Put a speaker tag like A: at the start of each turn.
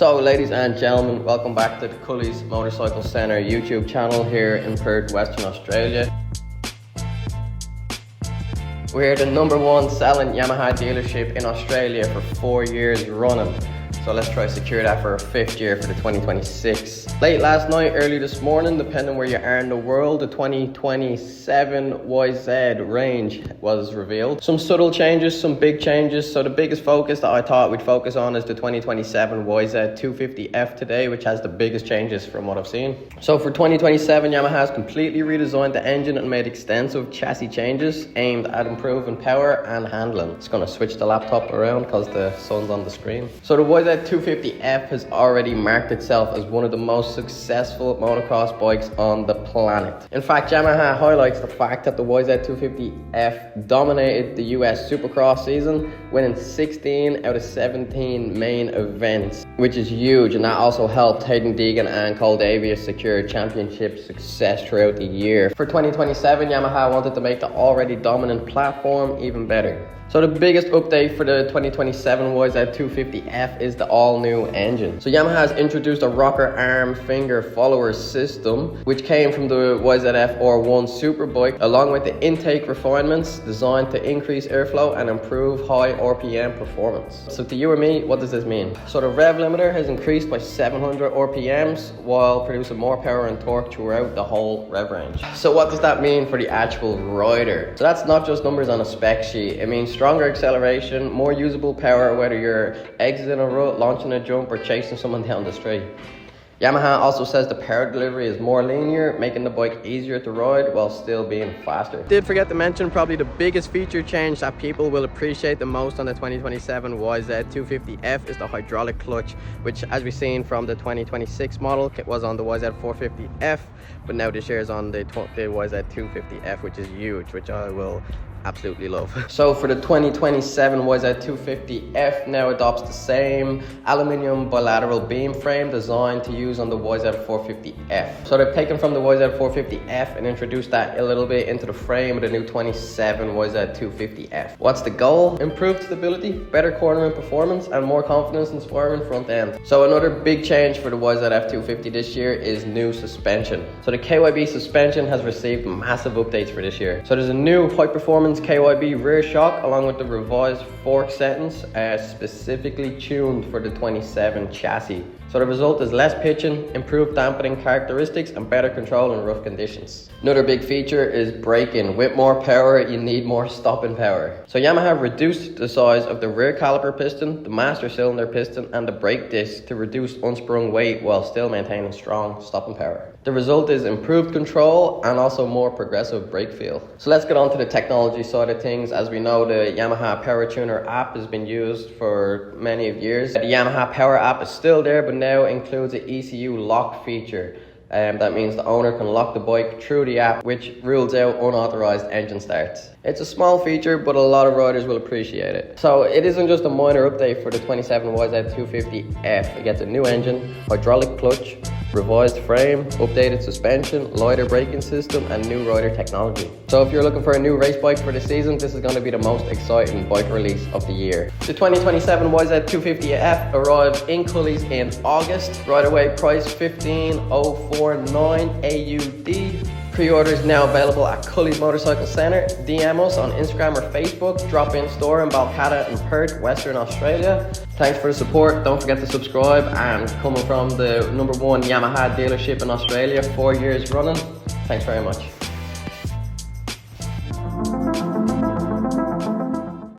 A: So ladies and gentlemen, welcome back to the Cully's Motorcycle Centre YouTube channel here in Perth, Western Australia. We're the #1 selling Yamaha dealership in Australia for 4 years running. So let's try to secure that for a 5th year for the 2026. Late last night, early this morning, depending where you are in the world, the 2027 YZ range was revealed. Some subtle changes, some big changes. So the biggest focus that I thought we'd focus on is the 2027 YZ250F today, which has the biggest changes from what I've seen. So for 2027, Yamaha has completely redesigned the engine and made extensive chassis changes aimed at improving power and handling. It's going to switch the laptop around because the sun's on the screen. So the YZ250F has already marked itself as one of the most successful motocross bikes on the planet. In fact, Yamaha highlights the fact that the YZ250F dominated the US Supercross season, winning 16 out of 17 main events, which is huge, and that also helped Hayden Deegan and Cole Davies secure championship success throughout the year. For 2027, Yamaha wanted to make the already dominant platform even better. So the biggest update for the 2027 YZ250F is the all-new engine. So Yamaha has introduced a rocker arm finger follower system, which came from the YZF R1 Superbike, along with the intake refinements designed to increase airflow and improve high RPM performance. So to you or me, what does this mean? So the rev limiter has increased by 700 RPMs while producing more power and torque throughout the whole rev range. So what does that mean for the actual rider? So that's not just numbers on a spec sheet. It means stronger acceleration, more usable power, whether you're exiting a rut, launching a jump, or chasing someone down the straight. Yamaha also says the power delivery is more linear, making the bike easier to ride while still being faster. Did forget to mention probably the biggest feature change that people will appreciate the most on the 2027 YZ250F is the hydraulic clutch, which as we've seen from the 2026 model was on the YZ450F, but now this year is on the YZ250F, which is huge, which I will absolutely love. So for the 2027 YZ250F now adopts the same aluminium bilateral beam frame designed to use on the YZ450F. So they've taken from the YZ450F and introduced that a little bit into the frame of the new 27 YZ250F. What's the goal? Improved stability, better cornering performance, and more confidence-inspiring front end. So another big change for the YZF250 this year is new suspension. So the KYB suspension has received massive updates for this year. So there's a new high-performance KYB rear shock along with the revised fork settings specifically tuned for the 27 chassis. So the result is less pitching, improved dampening characteristics, and better control in rough conditions. Another big feature is braking. With more power, you need more stopping power. So Yamaha reduced the size of the rear caliper piston, the master cylinder piston, and the brake disc to reduce unsprung weight while still maintaining strong stopping power. The result is improved control and also more progressive brake feel. So let's get on to the technology side of things. As we know, the Yamaha Power Tuner app has been used for many years. The Yamaha Power app is still there, but now includes an ECU lock feature. That means the owner can lock the bike through the app, which rules out unauthorized engine starts. It's a small feature, but a lot of riders will appreciate it. So it isn't just a minor update for the 27 YZ250F. It gets a new engine, hydraulic clutch, revised frame, updated suspension, lighter braking system, and new rider technology. So if you're looking for a new race bike for the season, this is going to be the most exciting bike release of the year. The 2027 YZ250F arrives in Cully's in August. Right away price $15,049 AUD. Pre-order is now available at Cully's Motorcycle Centre. DM us on Instagram or Facebook. Drop in store in Balcatta in Perth, Western Australia. Thanks for the support. Don't forget to subscribe. And coming from the #1 Yamaha dealership in Australia, 4 years running. Thanks very much.